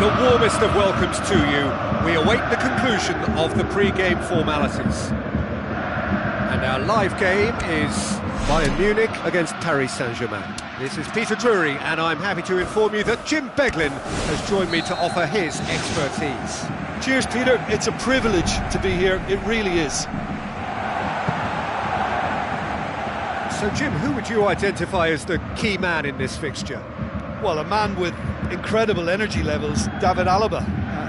the warmest of welcomes to you. We await the conclusion of the pre-game formalities. And our live game is Bayern Munich against Paris Saint-Germain. This is Peter Drury, and I'm happy to inform you that Jim Beglin has joined me to offer his expertise. Cheers, Peter. It's a privilege to be here. It really is. So, Jim, who would you identify as the key man in this fixture? Well, a man with incredible energy levels, David Alaba.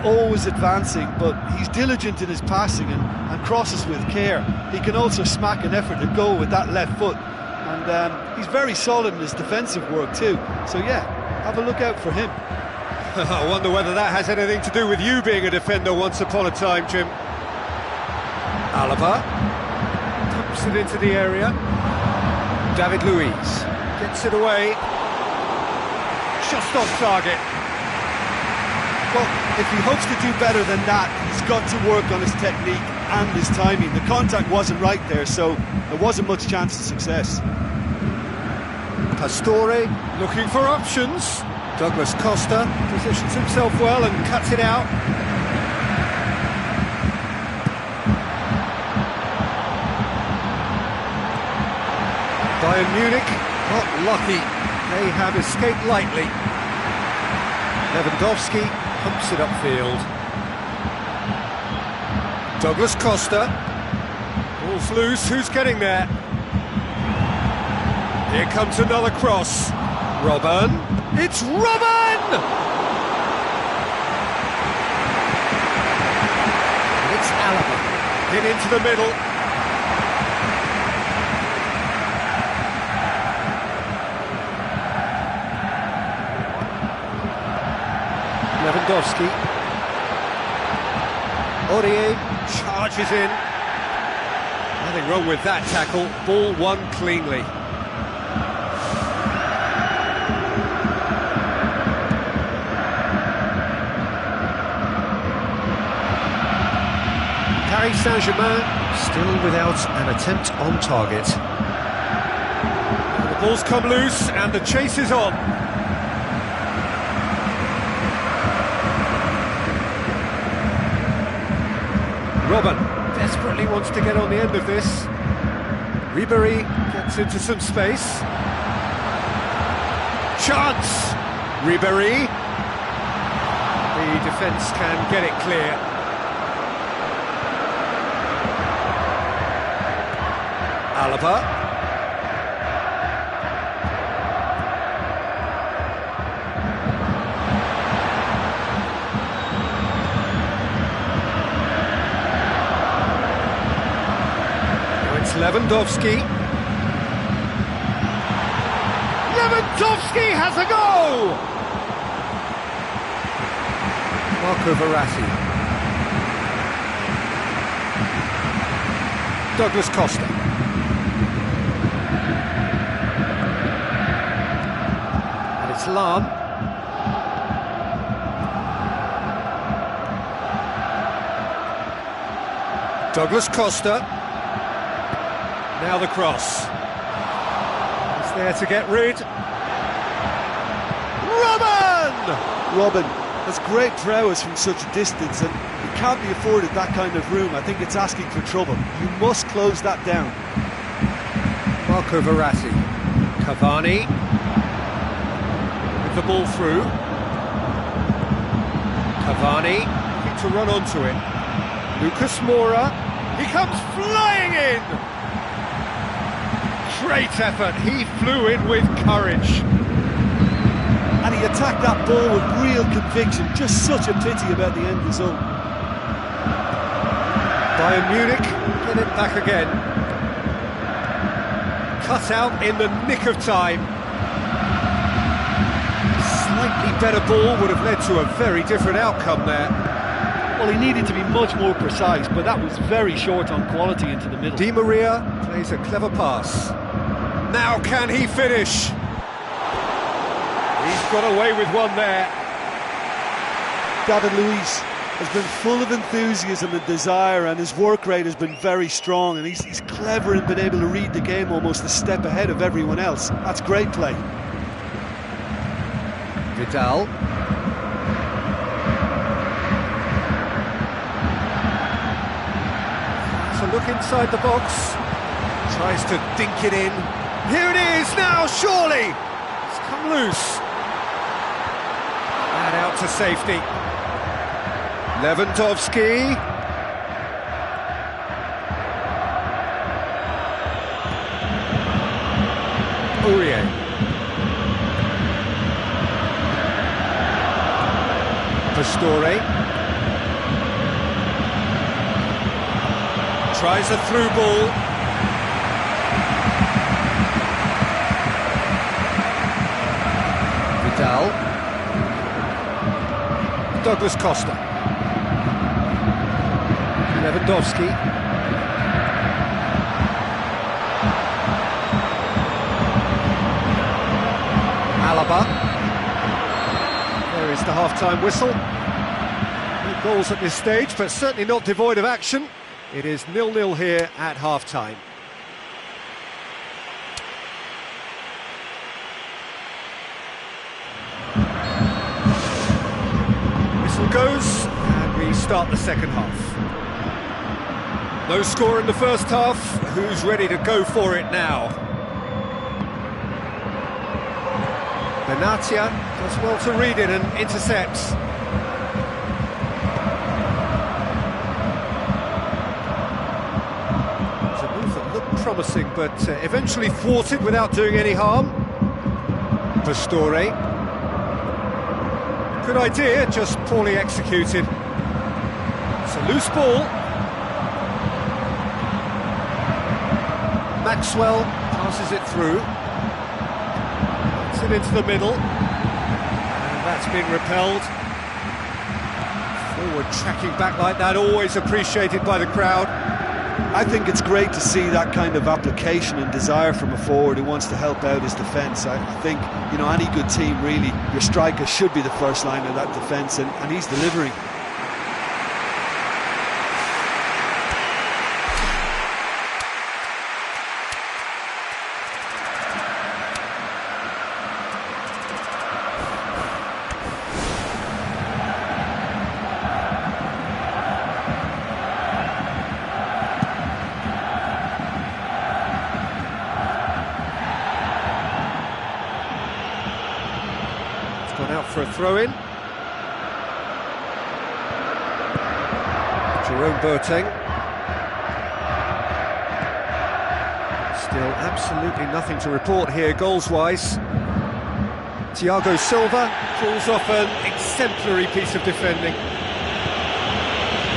Always advancing, but he's diligent in his passing and crosses with care. He can also smack an effort at goal with that left foot. And he's very solid in his defensive work too. So, yeah, have a look out for him. I wonder whether that has anything to do with you being a defender once upon a time, Jim. Alaba pumps it into the area. David Luiz gets it away. Just off target. Well, if he hopes to do better than that, he's got to work on his technique and his timing. The contact wasn't right there, so there wasn't much chance of success. Pastore looking for options. Douglas Costa positions himself well and cuts it out. Bayern Munich, not lucky. They have escaped lightly. Lewandowski pumps it upfield. Douglas Costa. Ball's loose, who's getting there? Here comes another cross. Robben. It's Robben! And it's Alaba. Hit into the middle. Lewandowski. Aurier charges in. Nothing wrong with that tackle. Ball won cleanly. Paris Saint-Germain still without an attempt on target. The ball's come loose and the chase is on. Robben desperately wants to get on the end of this. Ribéry gets into some space. Chance! Ribéry. The defence can get it clear. Alaba. Lewandowski. Lewandowski has a go! Marco Verratti. Douglas Costa. And it's Lahm. Douglas Costa. Now the cross. He's there to get rid. Robben has great prowess from such a distance, and he can't be afforded that kind of room. I think it's asking for trouble. You must close that down. Marco Verratti. Cavani. With the ball through. Cavani looking to run onto it. Lucas Moura. He comes flying in! Great effort, he flew in with courage. And he attacked that ball with real conviction, just such a pity about the end result. Bayern Munich get it back again. Cut out in the nick of time. Slightly better ball would have led to a very different outcome there. Well, he needed to be much more precise, but that was very short on quality into the middle. Di Maria plays a clever pass. Now can he finish? He's got away with one there. David Luiz has been full of enthusiasm and desire, and his work rate has been very strong, and he's clever in being able to read the game almost a step ahead of everyone else. That's great play. Vidal. Takes a look inside the box. Tries to dink it in. Here it is now, surely! It's come loose. And out to safety. Lewandowski. Aurier. Pastore. Tries a through ball. Vidal. Douglas Costa. Lewandowski. Alaba. There is the half-time whistle. No goals at this stage, but certainly not devoid of action. It is 0-0 here at half-time. Whistle goes, and we start the second half. No score in the first half. Who's ready to go for it now? Benatia does well to read it and intercepts. It's a move that looked promising, but eventually thwarted without doing any harm. Pastore. Good idea, just poorly executed. It's a loose ball. Maxwell passes it through. Puts it into the middle. And that's been repelled. Forward tracking back like that, always appreciated by the crowd. I think it's great to see that kind of application and desire from a forward who wants to help out his defence. I think, you know, any good team really, your striker should be the first line of that defence, and he's delivering. Gone out for a throw-in. Jerome Boateng. Still absolutely nothing to report here goals-wise. Thiago Silva pulls off an exemplary piece of defending.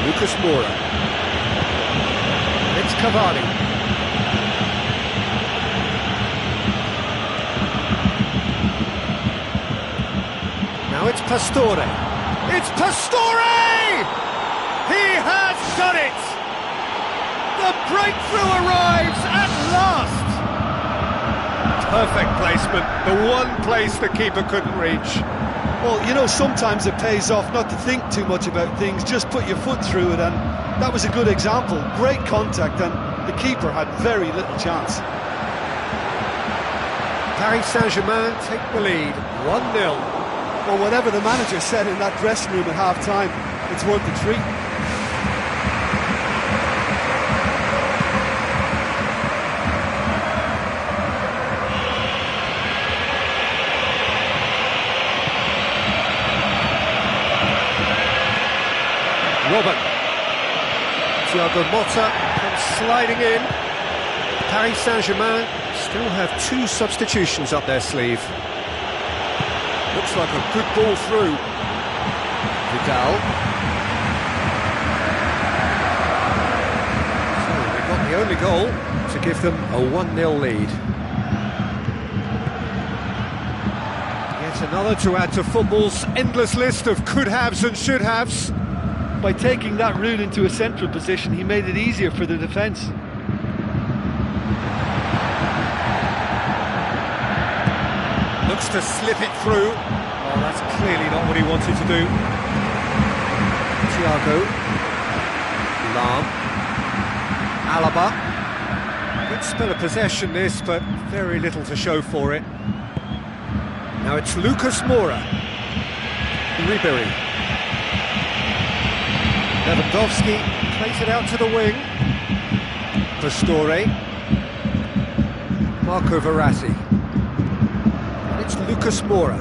Lucas Moura. It's Cavani. Now it's Pastore. It's Pastore! He has done it! The breakthrough arrives at last! Perfect placement, the one place the keeper couldn't reach. Well, you know, sometimes it pays off not to think too much about things, just put your foot through it, and that was a good example. Great contact, and the keeper had very little chance. Paris Saint-Germain take the lead, 1-0. Well, whatever the manager said in that dressing room at half-time, it's worth the treat. Robert. Thiago Motta comes sliding in. Paris Saint-Germain still have two substitutions up their sleeve. Looks like a good ball through. Vidal. So they got the only goal to give them a 1-0 lead. Yet another to add to football's endless list of could-haves and should-haves. By taking that route into a central position, he made it easier for the defence. Looks to slip it through. Oh, that's clearly not what he wanted to do. Thiago. Lam. Alaba. Good spell of possession this, but very little to show for it. Now it's Lucas Moura. Ribéry. Lewandowski plays it out to the wing. Pastore. Marco Verratti. And it's Lucas Moura.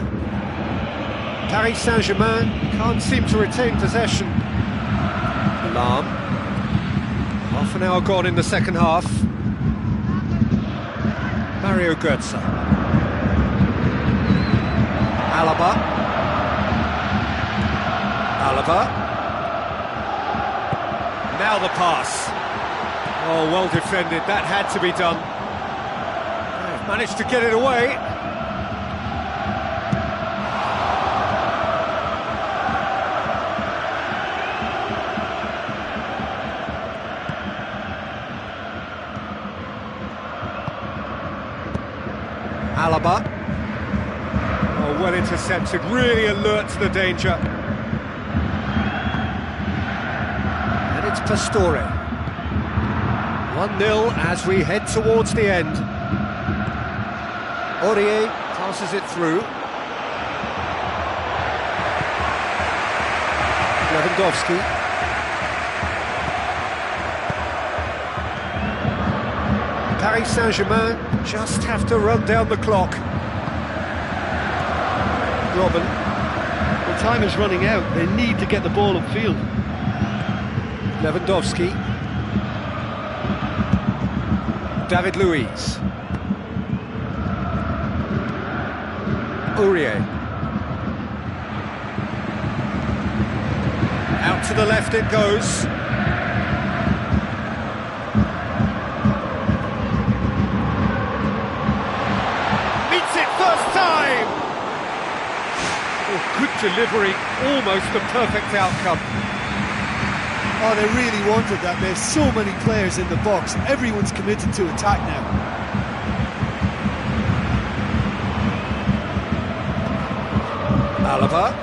Paris Saint-Germain can't seem to retain possession. Alarm. Half an hour gone in the second half. Mario Götze. Alaba. Now the pass. Oh, well defended. That had to be done. They've managed to get it away. Alaba. Oh, well intercepted, really alert to the danger. And it's Pastore. 1-0 as we head towards the end. Aurier passes it through. Lewandowski. Paris Saint-Germain just have to run down the clock. Robin. Well, time is running out. They need to get the ball upfield. Lewandowski. David Luiz. Aurier. Out to the left it goes. Meets it first time! Oh, good delivery, almost the perfect outcome. Oh, they really wanted that. There's so many players in the box. Everyone's committed to attack now. Alaba.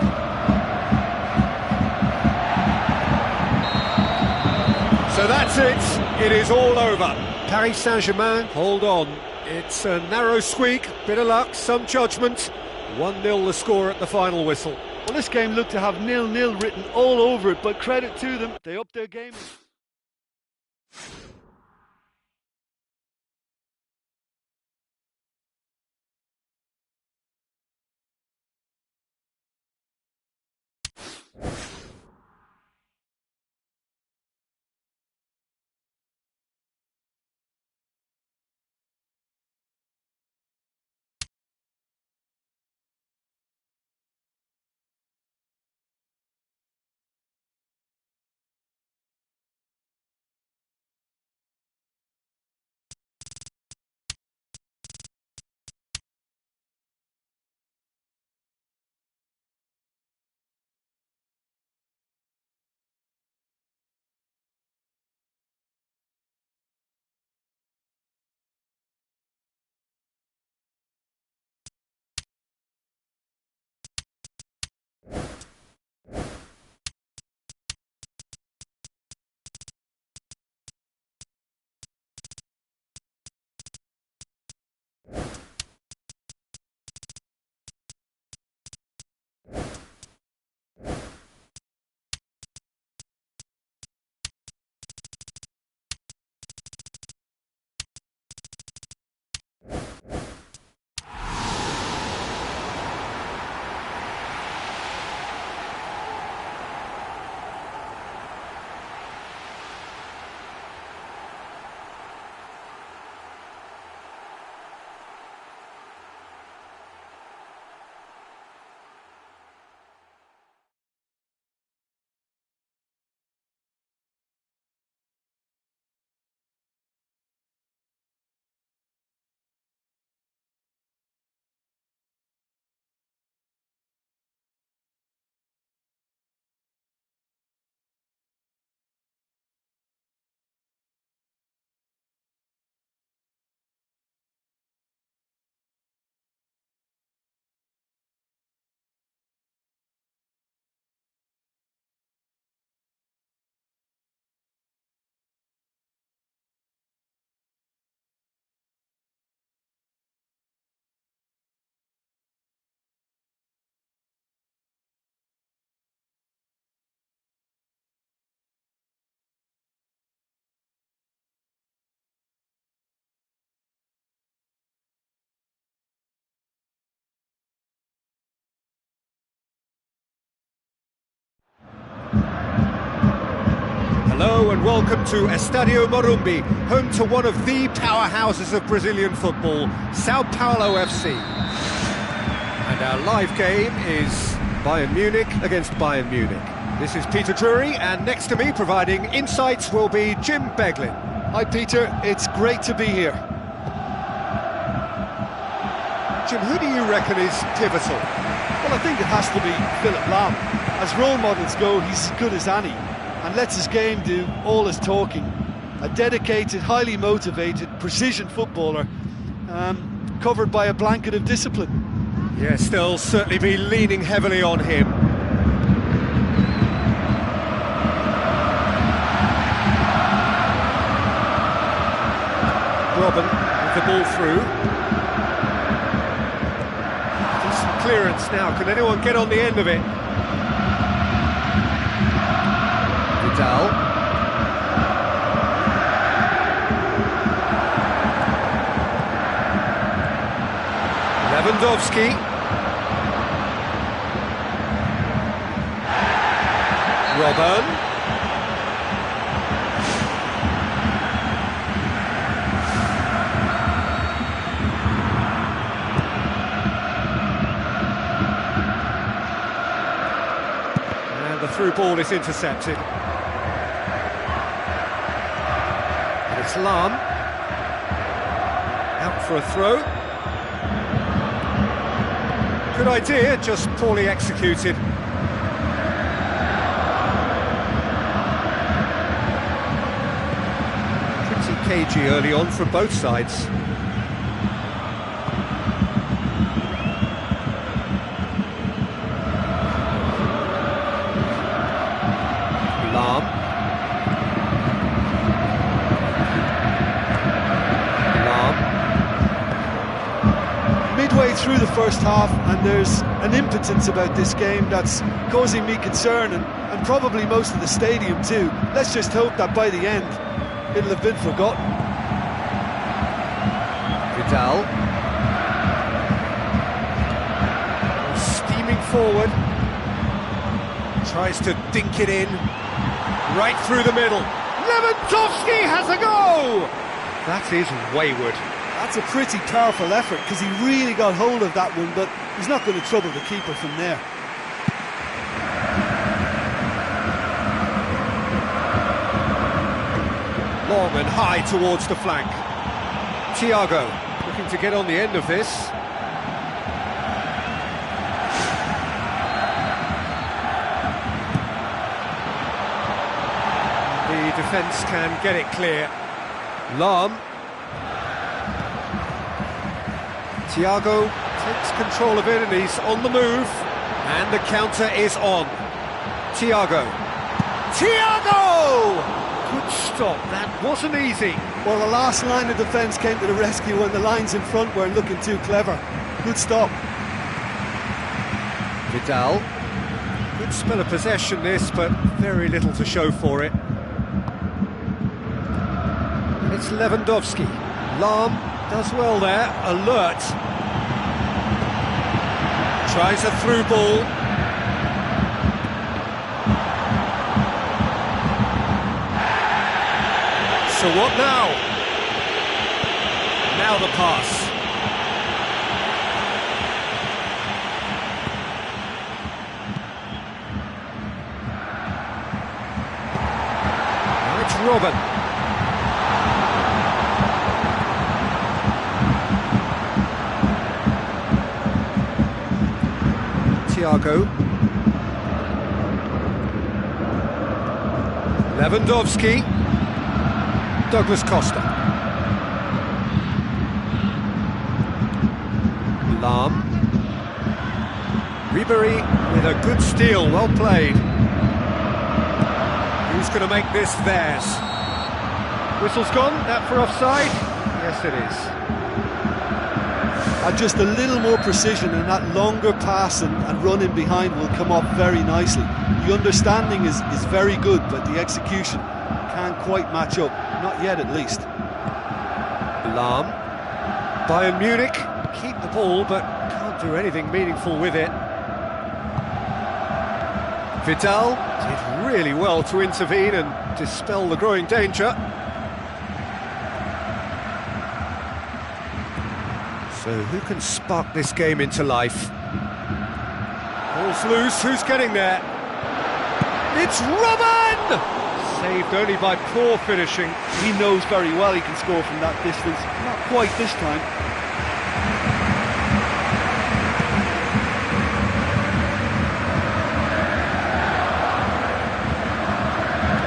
So that's it. It is all over. Paris Saint-Germain, hold on. It's a narrow squeak, bit of luck, some judgment. 1-0 the score at the final whistle. Well, this game looked to have 0-0 written all over it, but credit to them, they upped their game. Hello and welcome to Estadio Morumbi, home to one of the powerhouses of Brazilian football, Sao Paulo FC. And our live game is Bayern Munich against Bayern Munich. This is Peter Drury, and next to me providing insights will be Jim Beglin. Hi Peter, it's great to be here. Jim, who do you reckon is pivotal? Well, I think it has to be Philip Lahm. As role models go, he's as good as any, and lets his game do all his talking. A dedicated, highly motivated, precision footballer, covered by a blanket of discipline. Yes, they'll certainly be leaning heavily on him. Robin with the ball through. Decent clearance now. Can anyone get on the end of it? Vidal. Lewandowski. Robin. And the through ball is intercepted. And it's Lahm. Out for a throw. Good idea, just poorly executed. Pretty cagey early on from both sides. Lahm. Midway through the first half, and there's an impotence about this game that's causing me concern, and probably most of the stadium too. Let's just hope that by the end it'll have been forgotten. Vidal. Steaming forward. Tries to dink it in. Right through the middle. Lewandowski has a go! That is wayward. That's a pretty powerful effort, because he really got hold of that one, but he's not going to trouble the keeper from there. Long and high towards the flank. Thiago looking to get on the end of this. The defence can get it clear. Lahm. Thiago takes control of it and he's on the move. And the counter is on. Thiago. Thiago! Good stop, that wasn't easy. Well, the last line of defence came to the rescue when the lines in front weren't looking too clever. Good stop. Vidal. Good spell of possession this, but very little to show for it. It's Lewandowski. Lahm does well there, alert. Tries a through ball. So what now? Now the pass. Now it's Robin. Thiago. Lewandowski. Douglas Costa. Lahm. Ribery with a good steal, well played. Who's going to make this theirs? Whistle's gone, that for offside? Yes it is. Just a little more precision, and that longer pass and run in behind will come off very nicely. The understanding is very good, but the execution can't quite match up. Not yet, at least. Lahm. Bayern Munich keep the ball, but can't do anything meaningful with it. Vidal did really well to intervene and dispel the growing danger. So who can spark this game into life? Ball's loose, who's getting there? It's Robin! Saved only by poor finishing. He knows very well he can score from that distance. Not quite this time.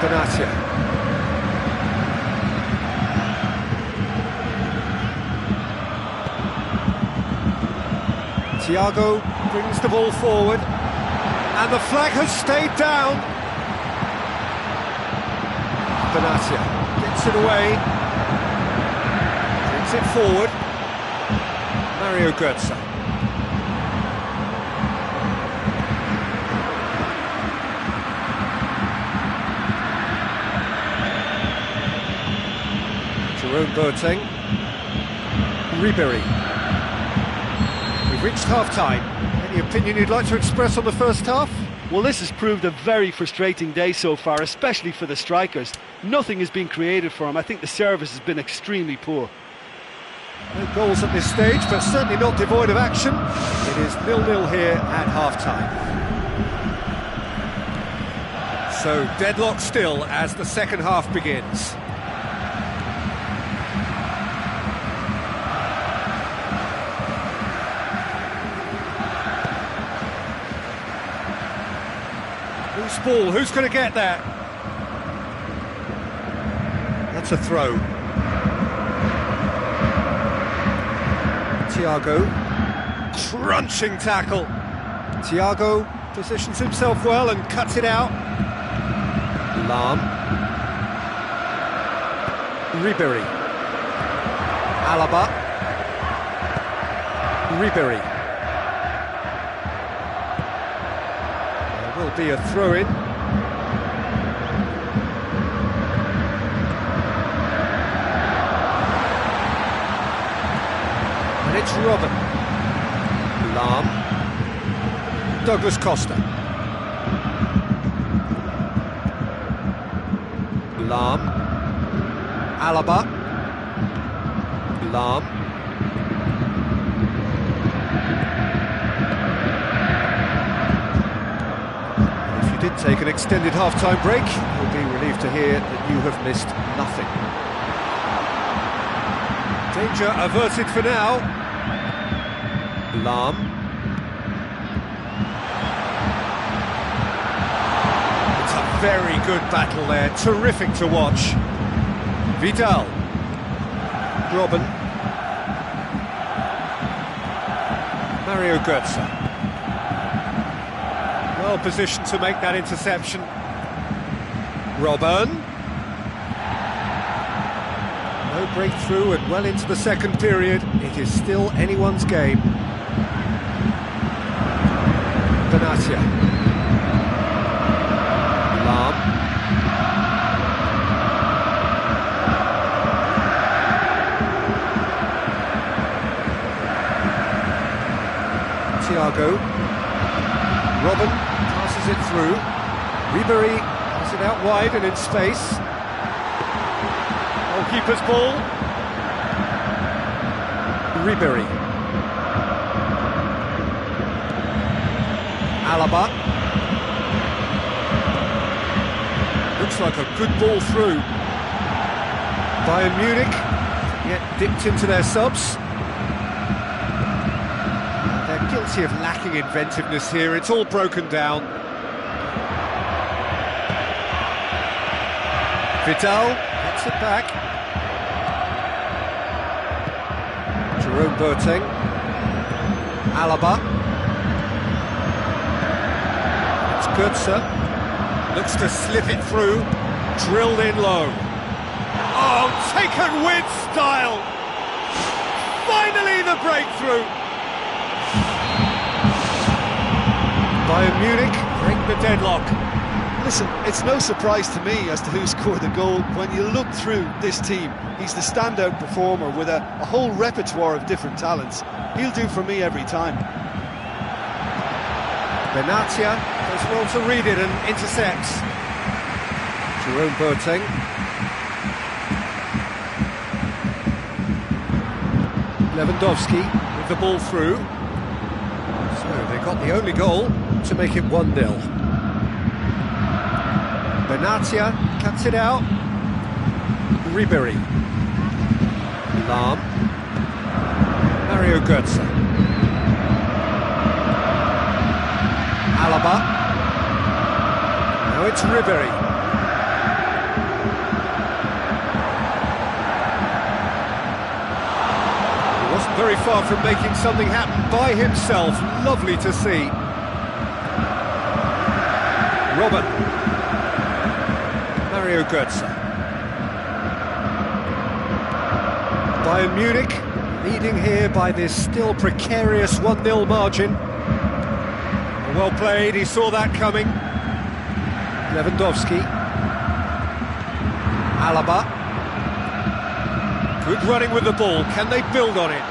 Benatia. Thiago brings the ball forward, and the flag has stayed down. Benatia gets it away, brings it forward. Mario Götze. Jerome Boateng. Ribéry. We've reached half-time. Any opinion you'd like to express on the first half? Well, this has proved a very frustrating day so far, especially for the strikers. Nothing has been created for them. I think the service has been extremely poor. No goals at this stage, but certainly not devoid of action. It is 0-0 here at half-time. So, deadlock still as the second half begins. Loose ball, who's going to get that? That's a throw. Thiago, crunching tackle. Thiago positions himself well and cuts it out. Lahm. Ribéry. Alaba. Ribéry. There will be a throw-in. It's Robin. Lahm. Douglas Costa. Lahm. Alaba. Lahm. If you did take an extended half-time break, you'll be relieved to hear that you have missed nothing. Danger averted for now. Lahm. It's a very good battle there, terrific to watch. Vidal. Robin. Mario Götze. Well positioned to make that interception. Robin. No breakthrough and well into the second period. It is still anyone's game. Benatia. Lahm. Thiago. Robin passes it through. Ribéry passes it out wide and in space. Goalkeeper's ball. Ribéry. Alaba. Looks like a good ball through. Bayern Munich yet dipped into their subs. They're guilty of lacking inventiveness here. It's all broken down. Vidal gets it back. Jerome Boateng. Alaba. It's Götze. Looks to slip it through. Drilled in low. Oh, taken with style! Finally the breakthrough! Bayern Munich break the deadlock. Listen, it's no surprise to me as to who scored the goal. When you look through this team, he's the standout performer with a whole repertoire of different talents. He'll do for me every time. Benatia does well to read it and intercepts. Jerome Boateng. Lewandowski with the ball through. So they got the only goal to make it 1-0. Benatia cuts it out. Ribery. Lahm. Mario Götze. Alaba. Now it's Ribery. He wasn't very far from making something happen by himself. Lovely to see. Robben. Mario Götze. Bayern Munich leading here by this still precarious 1-0 margin. Well played, he saw that coming. Lewandowski. Alaba. Good running with the ball, can they build on it?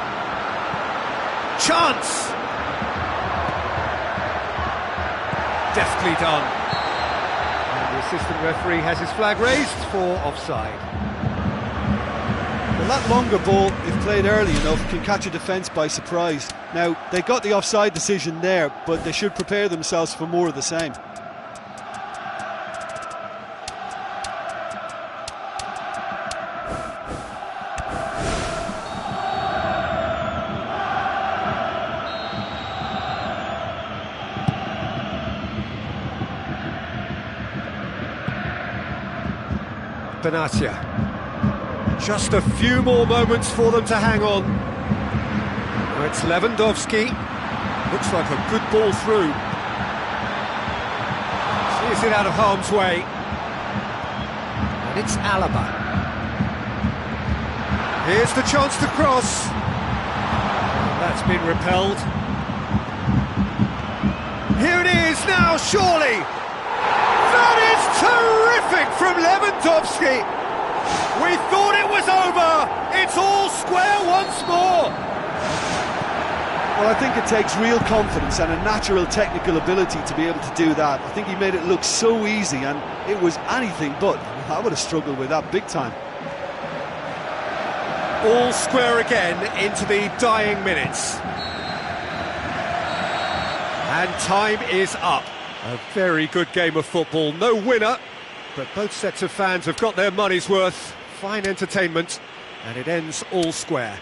Chance! Deftly done. And the assistant referee has his flag raised for offside. Well, that longer ball, if played early enough, can catch a defence by surprise. Now, they got the offside decision there, but they should prepare themselves for more of the same. Benatia. Just a few more moments for them to hang on. Now it's Lewandowski. Looks like a good ball through. Sees it out of harm's way. And it's Alaba. Here's the chance to cross. That's been repelled. Here it is now, surely. That is terrific from Lewandowski. We thought it was over. It's all square once more. Well, I think it takes real confidence and a natural technical ability to be able to do that. I think he made it look so easy, and it was anything but. I would have struggled with that big time. All square again into the dying minutes. And time is up. A very good game of football. No winner, but both sets of fans have got their money's worth. Fine entertainment, and it ends all square.